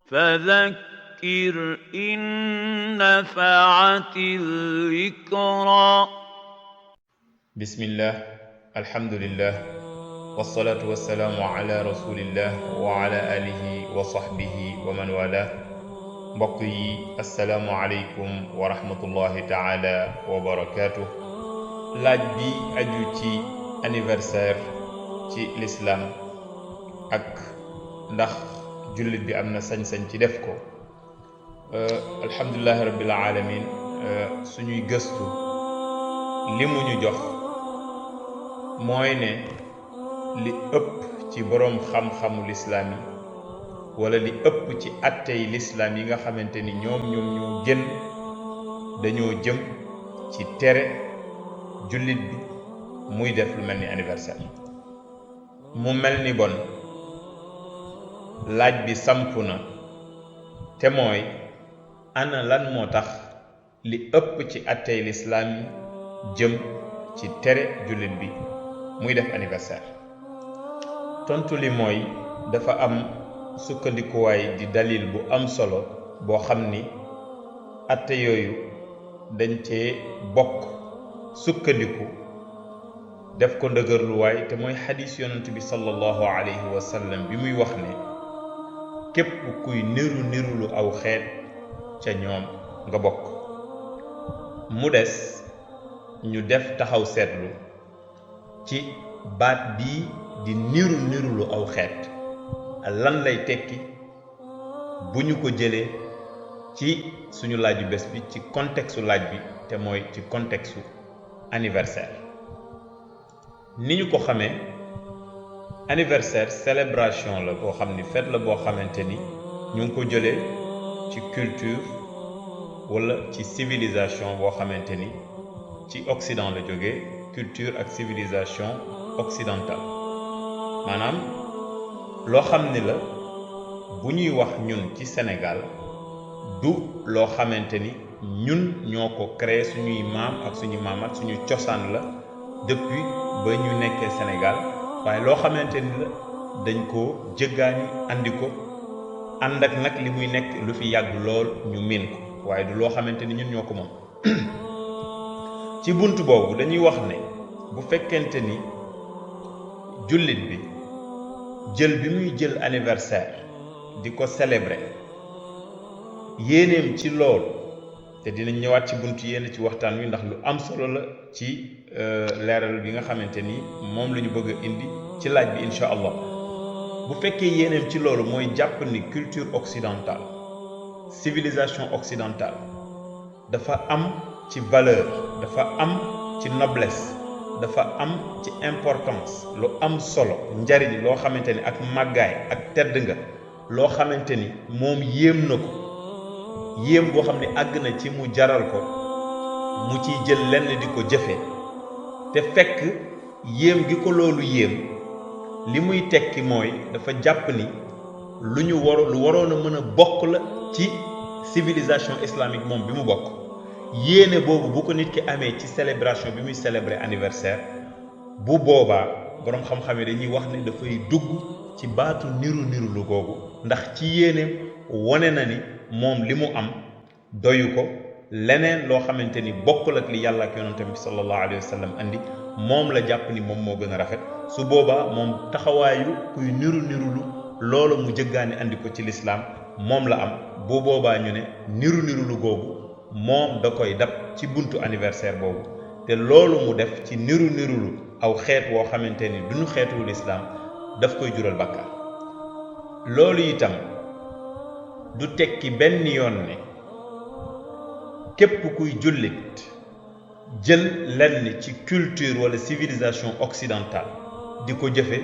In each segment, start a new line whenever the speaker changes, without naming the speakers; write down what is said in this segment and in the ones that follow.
فذكر إن نفعت الذكرى.
بسم الله الحمد لله والصلاة والسلام على رسول الله وعلى آله وصحبه ومن والاه. mbokk yi assalaamu aleykum wa rahmatullahi taala wa barakaatu. laaj bi aju ci anniversaire ci lislaam ak ndax jullit bi am na sañ-sañ ci def ko. alhamdulillahi rabbil alamin. suñuy gëstu li mu ñu jox mooy ne li ëpp ci boroom xam-xamu lislaam yi wala li ëpp ci attey lislaam yi nga xamante ni ñoom ñoo gën dañoo jëm ci tere jullit bi muy def lu mel ni anniversaire. mu mel ni bon laaj bi sampu na te mooy ana lan moo tax li ëpp ci attey lislaam yi jëm ci tere jullit bi muy def anniversaire. tontu li mooy dafa am sukkandikuwaay di dalil bu am solo boo xam ni atte yooyu dañ cee bokk sukkandiku def ko ndëgërluwaay te mooy xadiis yonent bi sallallahu alayhi wa sallam bi muy wax ne képp kuy niru lu aw xeet ca ñoom nga bokk. mu des ñu def taxaw seetlu ci baat bii di niru lu aw xeet lan lay tekki bu ñu ko jëlee ci suñu laaju bés bi ci contexte laaj bi te mooy ci contexte anniversaire. ni ñu ko xamee anniversaire célébration la boo xam ni fête la boo xamante ni ñu ngi ko jëlee ci culture wala ci civilisation boo xamante ni ci Occident la jógee. culture ak civilisation occidentale maanaam loo xam ni la bu ñuy wax ñun ci Sénégal du loo xamante ni ñun ñoo ko créé suñuy maam ak suñu maamaat suñu cosaan la depuis ba ñu nekkee Sénégal waaye loo xamante ni la dañ ko jëggaani andi ko ànd ak nag li muy nekk lu fi yàgg lool ñu miin ko waaye du loo xamante ni ñun ñoo ko moom. ci bunt boobu dañuy wax ne bu fekkente ni jullit bi jël bi muy jël anniversaire di ko célébrer yéeneem ci loolu te dinañ ñëwaat ci bunt yéene ci waxtaan wi ndax lu am solo la ci leeral bi nga xamante ni moom la ñu bëgg a indi ci laaj bi incha allah. bu fekkee yéeneem ci loolu mooy jàpp ni culture occidentale civilisation occidentale dafa am ci valeur, dafa am ci noblesse, dafa am ci importance, lu am solo njariñ loo xamante ni ak màggaay ak tedd nga loo xamante ni moom yéem na ko yéem boo xam ne àgg na ci mu jaral ko mu ciy jël lenn di ko jëfe te fekk yéem gi ko loolu yéem li muy tekki mooy dafa jàpp ni lu waroon a mën a bokk la ci civilisation islamique moom bi mu bokk. yéene boobu bu ko nit ki amee ci célébration bi muy célébrer anniversaire bu boobaa boroom xam-xam yi dañuy wax ne dafay dugg ci baatu niru lu googu ndax ci yéeneem wone na ni moom li mu am doyu ko leneen loo xamante ni bokkul ak li yàlla ak yonentam bi sallallahu alayhi wa sallam andi moom la jàpp ni moom moo gën a rafet. su boobaa moom taxawaayu kuy niru lu loolu mu jëggaani andi ko ci lislaam moom la am. bu boobaa ñu ne niru lu googu moom da koy dab ci buntu anniversaire boobu te loolu mu def ci niru lu aw xeet woo xamante ni duñu xeetu lislaam daf koy jural bàkkaar. loolu itam du tekki benn yoon ne képp kuy jullit jël lenn ci culture wala civilisation occidentale di ko jëfe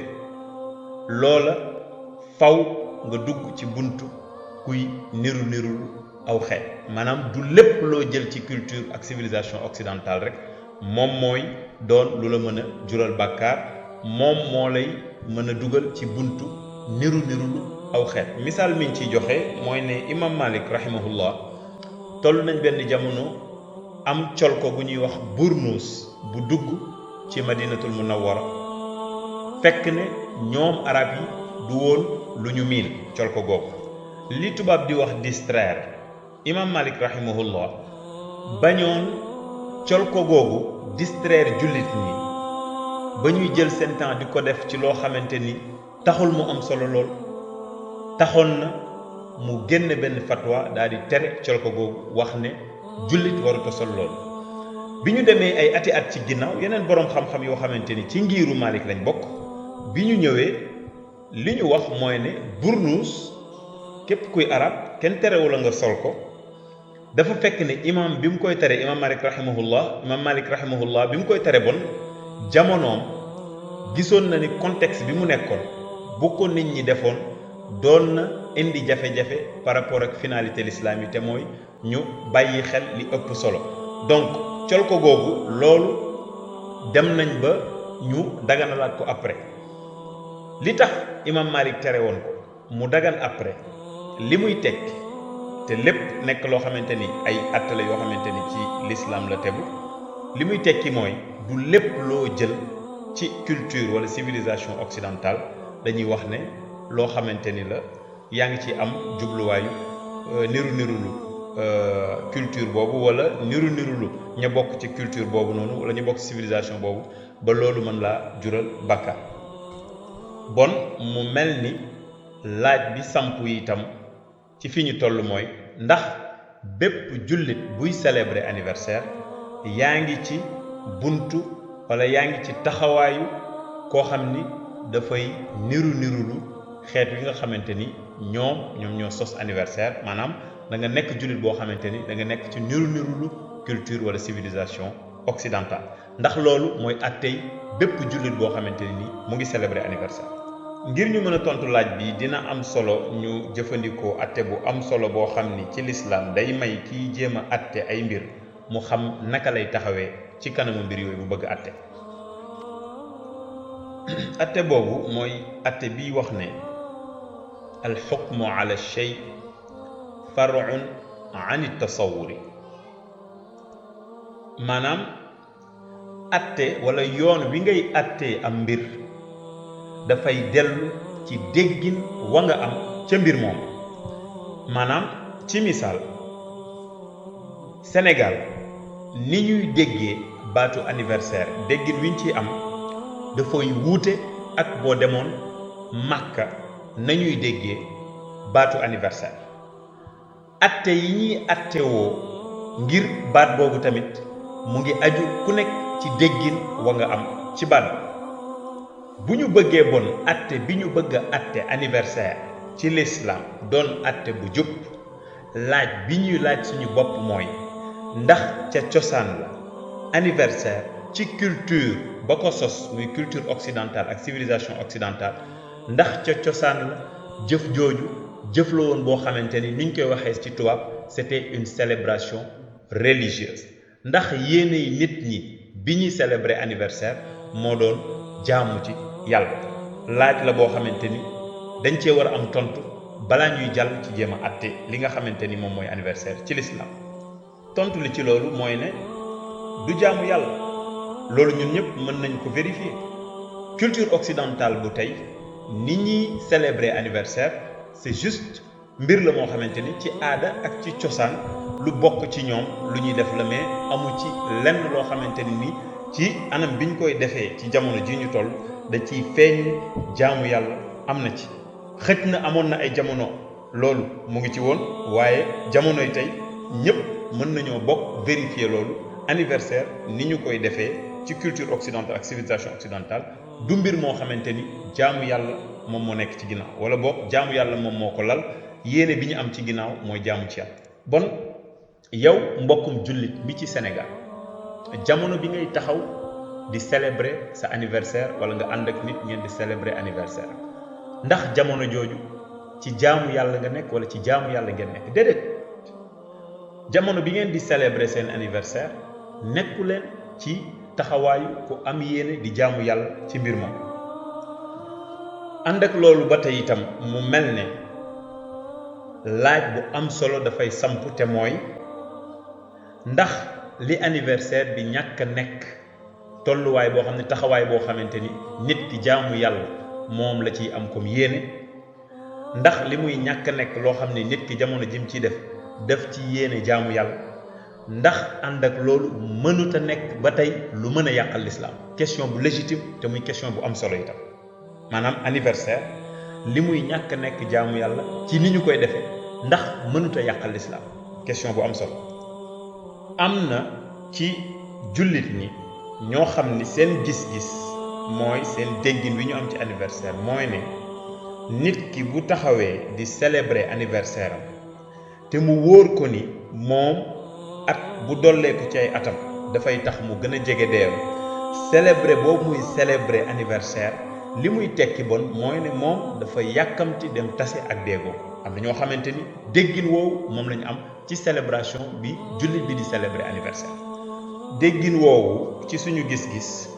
loola faw nga dugg ci buntu kuy niru aw xeet. maanaam du lépp loo jël ci culture ak civilisation occidentale rek moom mooy doon lu la mën a jural bàkkaar moom moo lay mën a dugal ci buntu niru aw xeet. misaal miñ ciy joxe mooy ne imam Malik rahimahullah toll nañ benn jamono am colko gu ñuy wax burnus bu dugg ci madinatul munawwara fekk ne ñoom arab yi du woon lu ñu miin colko googu li tubaab di wax distraire imam Malik rahimahullah bañoon col ko googu distraire jullit ñi ba ñuy jël seen temps di ko def ci loo xamante ni taxul mu am solo lool taxoon na mu génn benn fatwa daal di tere col ko googu wax ne jullit waruta sol lool bi ñu demee ay ati at ci ginnaaw yeneen boroom xam-xam yoo xamante ni ci ngiiru Malik lañ bokk bi ñu ñëwee li ñu wax mooy ne burnuus képp kuy arab kenn terewu la nga sol ko dafa fekk ne imam bi mu koy tere imam Malik rahimahullah bi mu koy tere bon jamonoom gisoon na ni contexte bi mu nekkoon bu ko nit ñi defoon doon na indi jafe-jafe par rapport ak finalité l'islam yi te mooy ñu bàyyi xel li ëpp solo donc col ko googu loolu dem nañ ba ñu daganalaat ko après li tax imam Malik tere woon ko mu dagan après li muy tekki te lépp nekk loo xamante ni ay attale yoo xamante ni ci l'islam la tegu li muy tekki mooy du lépp loo jël ci culture wala civilisation occidentale dañuy wax ne loo xamante ni la yaa ngi ci am jubluwaayu niru-nirulu culture boobu wala niru-nirulu ña bokk ci culture boobu noonu wala ñu bokk ci civilisation boobu ba loolu mën laa jural bàkkaar bon mu mel ni laaj bi samp yi itam ci fi ñu toll mooy ndax bépp jullit buy célébrer anniversaire yaa ngi ci buntu wala yaa ngi ci taxawaayu koo xam ni dafay niru-nirulu xeet wi nga xamante ni ñoom ñoo sos anniversaire maanaam da nga nekk jullit boo xamante ni da nga nekk ci niru-nirulu culture wala civilisation occidentale ndax loolu mooy attey bépp jullit boo xamante ni mu ngi célébrer anniversaire. ngir ñu mën a tontu laaj bi dina am solo ñu jëfandikoo atte bu am solo boo xam ni ci l'islam day may kiy jéem a atte ay mbir mu xam naka lay taxawee ci kanamu mbir yooyu bu bëgg atte atte boobu mooy atte biy wax ne al xukmu ala shay far'un an tasawuri maanaam atte wala yoon wi ngay attee am mbir dafay dellu ci déggin wa nga am ca mbir moom maanaam ci misaal Sénégal ni ñuy déggee baatu anniversaire déggin wiñ ci am dafay wuute ak boo demoon Makka nañuy déggee baatu anniversaire atte yi ñuy atte woo ngir baat boobu tamit mu ngi aju ku nekk ci déggin wa nga am ci baat bu ñu bëggee bon atte bi ñu bëgg a atte anniversaire ci l'islam doon atte bu jub laaj bi ñuy laaj suñu bopp mooy ndax ca cosaan la anniversaire ci culture ba ko sos muy culture occidentale ak civilisation occidentale ndax ca cosaan la jëf jooju jëf la woon boo xamante ni niñ koy waxee ci tubaab c'était une célébration religieuse ndax yéeney nit ñi bi ñuy célébrer anniversaire moo doon jaamu ci yàlla laaj la boo xamante ni dañ cee war a am tontu balaa ñuy jàll ci jéem a atte li nga xamante ni moom mooy anniversaire ci l'islam tontu li ci loolu mooy ne du jaamu yàlla loolu ñun ñëpp mën nañ ko vérifier culture occidentale bu tey ni ñuy célébrer anniversaire c'est juste mbir la moo xamante ni ci aada ak ci cosaan lu bokk ci ñoom lu ñuy def la mais amu ci lenn loo xamante ni ci anam biñ koy defee ci jamono ji ñu toll da ciy feeñ jaamu yàlla am na ci xëj na amoon na ay jamono loolu mu ngi ci woon waaye jamonoy tey ñëpp mën nañoo bokk vérifier loolu anniversaire ni ñu koy defee ci culture occidentale ak civilisation occidentale du mbir moo xamante ni jaamu yàlla moom moo nekk ci ginnaaw wala boog jaamu yàlla moom moo ko lal yéene bi ñu am ci ginnaaw mooy jaamu ci yàlla. bon yow mbokkum jullit bi ci Sénégal jamono bi ngay taxaw di célébrer sa anniversaire wala nga ànd ak nit ngeen di célébrer anniversaire ndax jamono jooju ci jaamu yàlla nga nekk wala ci jaamu yàlla ngeen nekk déedéet jamono bi ngeen di célébrer seen anniversaire nekku leen ci taxawaayu ku am yéene di jaamu yàlla ci mbir moom ànd ak loolu ba tey itam mu mel ne laaj bu am solo dafay samp te mooy ndax li anniversaire bi ñàkk a nekk tolluwaay boo xam ne taxawaay boo xamante ni nit ki jaamu yàlla moom la ciy am comme yéene ndax li muy ñàkk nekk loo xam ne nit ki jamono jim ciy def ci yéene jaamu yàlla ndax ànd ak loolu mënuta nekk ba tey lu mën a yàqal lislaam question bu légitime te muy question bu am solo itam maanaam anniversaire li muy ñàkk nekk jaamu yàlla ci ni ñu koy defee ndax mënuta yàqal lislaam question bu am solo am na ci jullit ñi ñoo xam ni seen gis-gis mooy seen déggin wi ñu am ci anniversaire mooy ne nit ki bu taxawee di célébrer anniversaire am te mu wóor ko ni moom at bu dollee ko ci ay atam dafay tax mu gën a jege deeru célébrer boobu muy célébrer anniversaire li muy tekki bon mooy ne moom dafa yàkkamti dem tase ak déegoo am na ñoo xamante ni déggin woowu moom la ñu am ci célébration bi jullit bi di célébrer anniversaire déggin woowu ci suñu gis-gis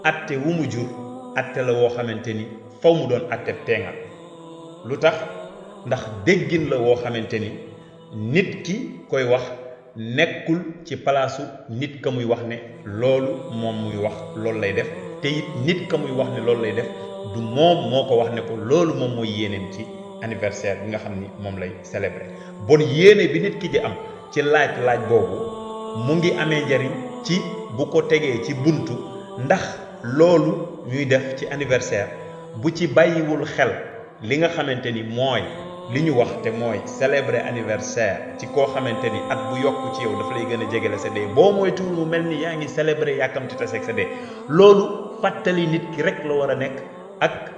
atte wu mu jur atte la woo xamante ni faw mu doon atte teengal lu tax ndax déggin la woo xamante ni nit ki koy wax nekkul ci palaasu nit ka muy wax ne loolu moom muy wax loolu lay def te it nit ka muy wax ne loolu lay def du moom moo ko wax ne ko loolu moom mooy yéeneem ci anniversaire bi nga xam ni moom lay célébrer bon yéene bi nit ki di am ci laaj boobu mu ngi amee njariñ ci bu ko tegee ci buntu ndax loolu ñuy def ci anniversaire bu ci bàyyiwul xel li nga xamante ni mooy li ñu wax te mooy célébrer anniversaire ci koo xamante ni at bu yokk ci yow dafa lay gën a jegele sa dee boo mooy tuul mu mel ni yaa ngi célébrer yàkkamti taseeg sa dee loolu fàttali nit ki rek la war a nekk ak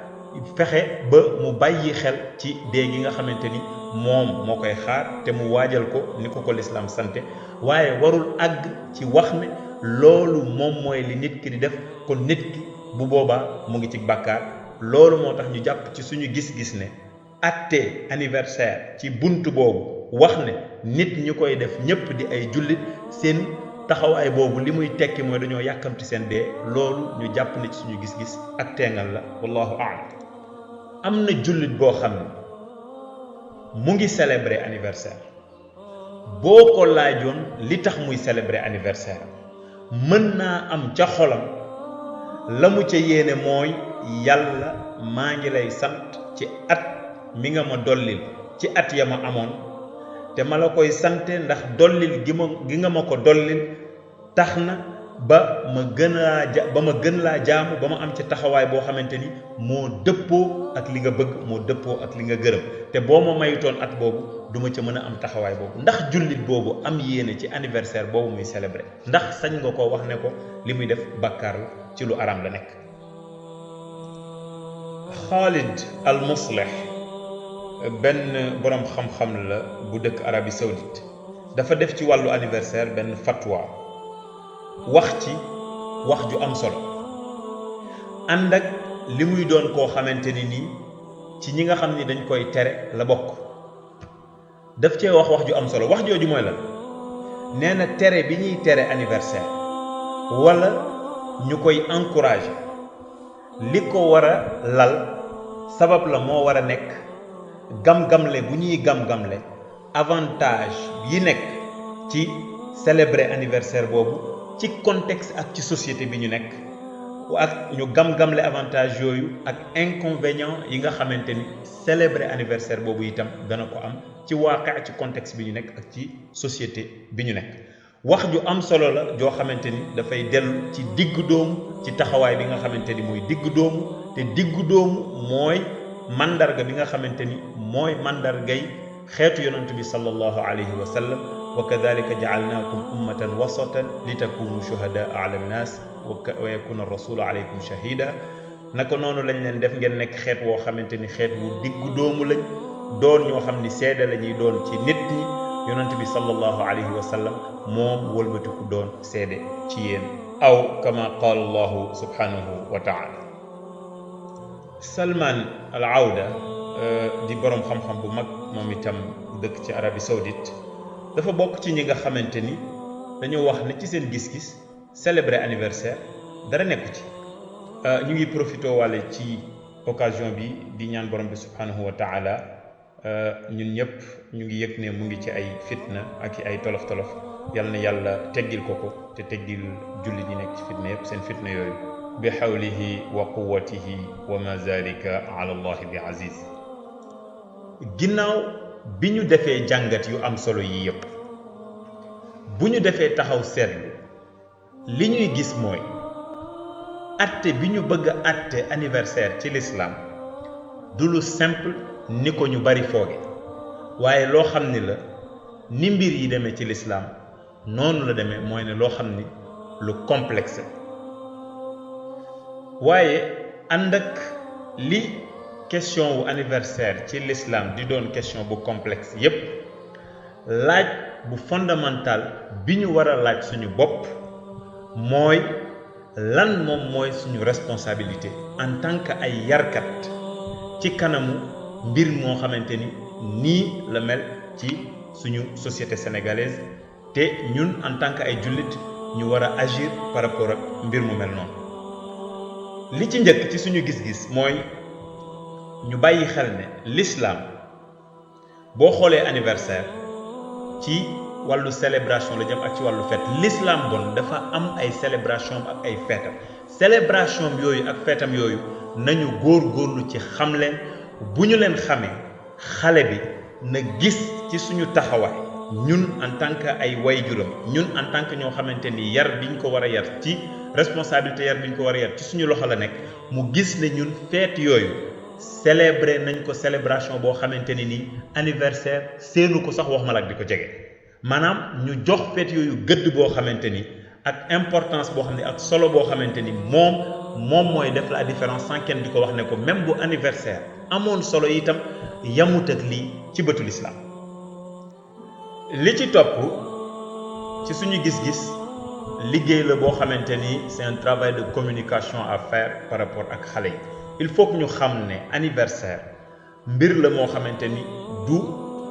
fexe ba mu bàyyi xel ci dee gi nga xamante ni moom moo koy xaar te mu waajal ko ni ko lislaam sante waaye warul àgg ci wax ne loolu moom mooy li nit ki di def kon nit ki bu boobaa mu ngi ci bàkkaar loolu moo tax ñu jàpp ci suñu gis-gis ne atte anniversaire ci buntu boobu wax ne nit ñi koy def ñëpp di ay jullit seen taxawaay boobu li muy tekki mooy dañoo yàkkamti seen dee loolu ñu jàpp ne ci suñu gis-gis ak teengal la wallahu a'lam am na jullit boo xam ne mu ngi célébrer anniversaire boo ko laajoon li tax muy célébrer anniversaire mën naa am ca xolam la mu ca yéene mooy yàlla maa ngi lay sant ci at mi nga ma dollil ci at ya ma amoon te ma la koy sante ndax dollil gi nga ma ko dollil tax na ba ma gën laa jaamu ba ma am ci taxawaay boo xamante ni moo dëppoo ak li nga bëgg moo dëppoo ak li nga gërëm te boo ma mayutoon at boobu duma ca mën a am taxawaay boobu ndax jullit boobu am yéene ci anniversaire boobu muy célébrer ndax sañ nga ko wax ne ko li muy def bàkkaar la ci lu araam la nekk. Khalid al Muslih benn boroom xam-xam la bu dëkk Arabie Saoudite dafa def ci wàllu anniversaire benn fatwa wax ci wax ju am solo ànd ak li muy doon koo xamante ni nii ci ñi nga xam ni dañ koy tere la bokk daf cee wax ju am solo wax jooju mooy lan nee na tere bi ñuy tere anniversaire wala ñu koy encourager li ko war a lal sabab la moo war a nekk gam-gamle bu ñuy gam-gamle avantage yi nekk ci célébrer anniversaire boobu ci contexte ak ci société bi ñu nekk ak ñu gam-gamle avantage yooyu ak inconvénient yi nga xamante ni célébrer anniversaire boobu itam dana ko am ci waaqe ci contexte bi ñu nekk ak ci société bi ñu nekk wax ju am solo la joo xamante ni dafay dellu ci diggu doomu ci taxawaay bi nga xamante ni mooy diggu doomu te diggu doomu mooy mandarga bi nga xamante ni mooy mandargay xeetu yonent bi sallallahu alayhi wa sallam wa kadhalika ja'alnakum ummatan wasatan litakunu shuhadaa ala nnas wa yakuna rasulu alaykum shahida naka noonu lañ leen def ngeen nekk xeet woo xamante ni xeet wu diggu doomu lañ doon ñoo xam ni seede la ñuy doon ci nit ñi yonent bi sallallahu alayhi wa sallam moom wëlbatiku doon seede ci yéen aw kama qaala allahu subhanahu wa taala. Salman al Awda di boroom xam-xam bu mag moom itam dëkk ci Arabie Saoudite dafa bokk ci ñi nga xamante ni dañoo wax ne ci seen gis-gis célébrer anniversaire dara nekku ci. ñu ngi profité wàlle ci occasion bi di ñaan borom bi subhanahu wa taala ñun ñëpp ñu ngi yëg ne mu ngi ci ay fitna ak ay tolof-tolof yal na yàlla teggil ko te teggil julli ñi nekk ci fitna yëpp seen fitna yooyu bi xawlihi wa quwwatihi wa ma zalika ala allahi bi aziz. ginnaaw bi ñu defee jàngat yu am solo yi yépp bu ñu defee taxaw seetlu li ñuy gis mooy atte bi ñu bëgg a atte anniversaire ci l'islam du lu simple ni ko ñu bari fooge waaye loo xam ni la ni mbir yi demee ci l'islam noonu la demee mooy ne loo xam ni lu complexe waaye ànd ak li question wu anniversaire ci l'islam di doon question bu complexe yépp laaj bu fondamental bi ñu war a laaj suñu bopp mooy lan moom mooy suñu responsabilité en tant que ay yarkat ci kanamu mbir moo xamante ni nii la mel ci suñu société sénégalaise te ñun en tant que ay jullit ñu war a agir par rapport ak mbir mu mel noonu li ci njëkk ci suñu gis-gis mooy ñu bàyyi xel ne l'islam boo xoolee anniversaire ci wàllu célébration la jëm ak ci wàllu fête l'islam bon dafa am ay célébration ak ay feetam célébration yooyu ak feetam yooyu nañu góor-góorlu ci xam leen bu ñu leen xamee xale bi na gis ci suñu taxawaay ñun en tant que ay waajuram ñun en tant que ñoo xamante ni yar biñ ko war a yar ci responsabilité yar biñ ko war a yar ci suñu loxo la nekk mu gis ne ñun feet yooyu célébrer nañ ko célébration boo xamante ni nii anniversaire seenu ko sax wax ma la ak di ko jege maanaam ñu jox feet yooyu gëdd boo xamante ni ak importance boo xam ne ak solo boo xamante ni moom mooy def la différence sans kenn di ko wax ne ko même bu anniversaire amoon solo itam yamut ak lii ci bëtu l'islam li ci topp ci suñu gis-gis liggéey la boo xamante ni c'est un travail de communication à faire par rapport ak xale yi il faut que ñu xam ne anniversaire mbir la moo xamante ni du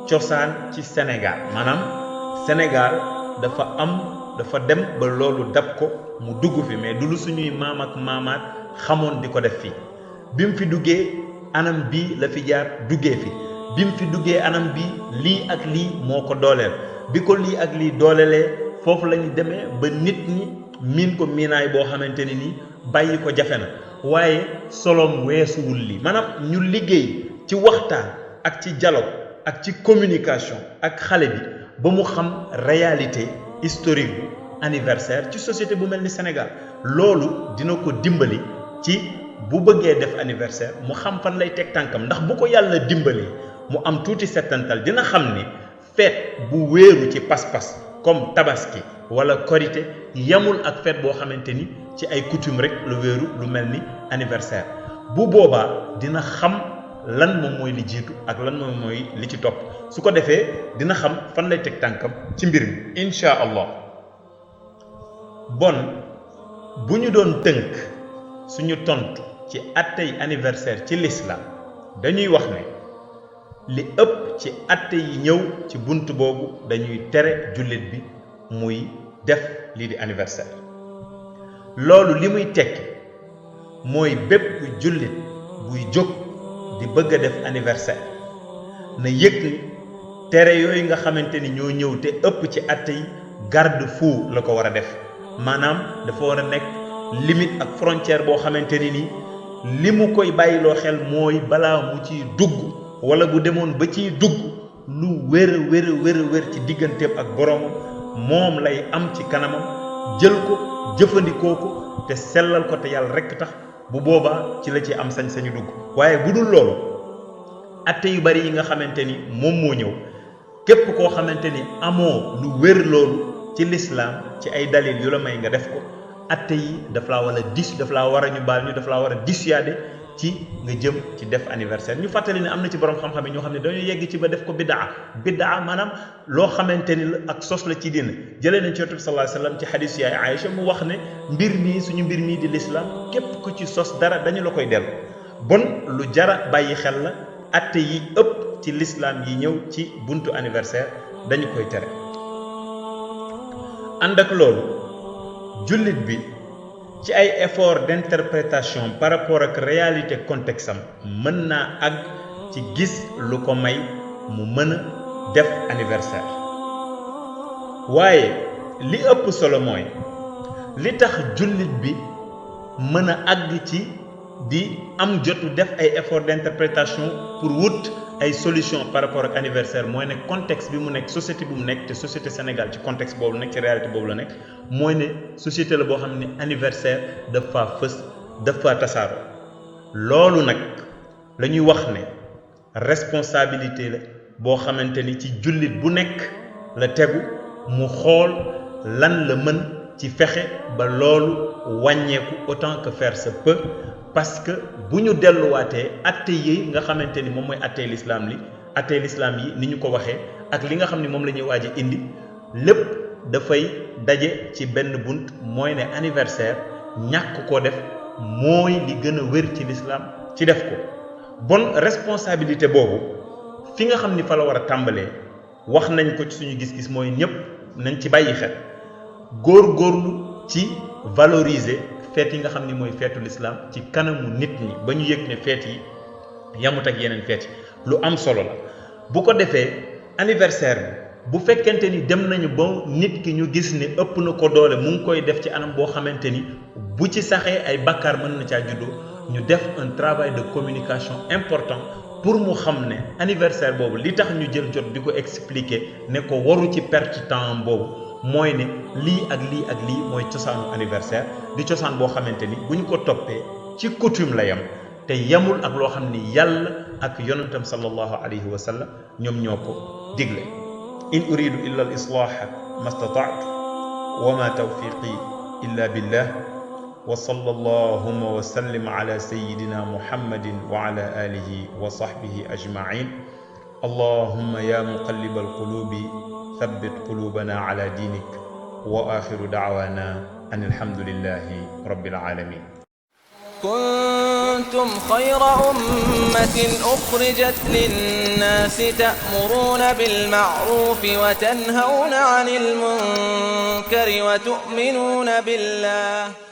cosaan ci Sénégal maanaam Sénégal dafa dem ba loolu dab ko mu dugg fi mais du lu suñuy maam ak maamaat xamoon di ko def fii bi mu fi duggee anam bii la fi jaar duggee fi bi mu fi duggee anam bi lii ak lii moo ko dooleel bi ko lii ak lii doolelee foofu la ñu demee ba nit ñi miin ko miinaay boo xamante ni nii bàyyi ko jafe na waaye solom weesuwul lii maanaam ñu liggéey ci waxtaan ak ci dialogue ak ci communication ak xale bi ba mu xam réalité historique bu anniversaire ci société bu mel ni Sénégal loolu dina ko dimbali ci bu bëggee def anniversaire mu xam fan lay teg tànkam ndax bu ko yàlla dimbalee mu am tuuti settantal dina xam ni fête bu wéeru ci pas-pas comme tabaski wala korité yamul ak fête boo xamante ni ci ay coutume rek lu wéeru lu mel ni anniversaire bu boobaa dina xam lan moom mooy li jiitu ak lan moom mooy li ci topp su ko defee dina xam fan lay teg tànkam ci mbir mi insha allah bon bu ñu doon tënk suñu tontu ci attey anniversaire ci l'islam dañuy wax ne li ëpp ci atte yi ñëw ci bunt boobu dañuy tere jullit bi muy def lii di anniversaire loolu li muy tekki mooy bépp jullit buy jóg di bëgg a def anniversaire na yëg ni tere yooyu nga xamante ni ñoo ñëw te ëpp ci atte yi garde-fou la ko war a def maanaam dafa war a nekk limite ak frontière boo xamante ni nii li mu koy bàyyiloo xel mooy balaa mu ciy dugg wala bu demoon ba ciy dugg lu wér ci digganteem ak boroomam moom lay am ci kanamam jël ko jëfandikoo ko te sellal ko te yàlla rekk tax bu boobaa ci la ci am sañ-sañu dugg waaye bu dul loolu atte yu bari yi nga xamante ni moom moo ñëw képp koo xamante ni amoo lu wér loolu ci lislaam ci ay dalil yu la may nga def ko atte yi daf laa war a ñu baal ñu daf laa war a dissuader ci nga jëm ci def anniversaire ñu fàttali ne am na ci borom xam-xam yi ñoo xam ne dañoo yegg ci ba def ko biddaa maanaam loo xamante ni la ak sos la ci diine jëlee nañ ci Yonent bi sallallahu alayhi wasallam ci xadiis yaay Aïcha mu wax ne suñu mbir mii di l'islam képp ku ci sos dara dañu la koy dellu bon lu jara bàyyi xel la atte yi ëpp ci l'islam yi ñëw ci buntu anniversaire dañu koy tere ànd ak loolu jullit bi ci ay effort d'interprétation par rapport ak réalité contexte am mën naa àgg ci gis lu ko may mu mën a def anniversaire waaye li ëpp solo mooy li tax jullit bi mën a àgg ci di am jotu def ay effort d'interprétation pour wut ay solution par rapport ak anniversaire mooy ne contexte bi mu nekk société bu mu nekk te société Sénégal ci contexte boobu la nekk ci réalité boobu la nekk mooy ne société la boo xam ne anniversaire dafa fës dafa tasaaroo loolu nag la ñuy wax ne responsabilité la boo xamante ni ci jullit bu nekk la tegu mu xool lan la mën ci fexe ba loolu wàññeeku autant que faire se peut parce que bu ñu delluwaatee atte yi nga xamante ni moom mooy attey l'islam yi ni ñu ko waxee ak li nga xam ni moom la ñuy waaj a indi lépp dafay daje ci benn bunt mooy ne anniversaire ñàkk koo def mooy li gën a wér ci l'islam ci def ko bon responsabilité boobu fi nga xam ni fa la war a tàmbalee wax nañ ko ci suñu gis-gis mooy ñëpp nañ ci bàyyi xel góor-góorlu ci valoriser feet yi nga xam ni mooy feetu l'islam ci kanamu nit ñi ba ñu yëg ne feet yi yamut ak yeneen feet yi lu am solo la bu ko defee anniversaire bi bu fekkente ni dem nañu ba nit ki ñu gis ne ëpp na ko doole mu ngi koy def ci anam boo xamante ni bu ci saxee ay bakkaar mën na caa juddoo ñu def un travail de communication important pour mu xam ne anniversaire boobu li tax ñu jël jot di ko expliquer ne ko waru ci perte temps boobu mooy ne lii ak lii ak lii mooy cosaanu anniversaire di cosaan boo xamante ni bu ñu ko toppee ci coutume la yam te yamul ak loo xam ni yàlla ak yonentam sallallahu alayhi wa sallam ñoom ñoo ko digle in uridu illa al islaha mastata'tu wa ma tawfiqi illa billah wa sallallahu wa sallim ala sayyidina muhammadin wa ala alihi wa sahbihi ajma'in allahumma ya muqallibal qulubi ثبت قلوبنا على دينك وآخر دعوانا أن الحمد لله رب العالمين
كنتم خير أمة أخرجت للناس تأمرون بالمعروف وتنهون عن المنكر وتؤمنون بالله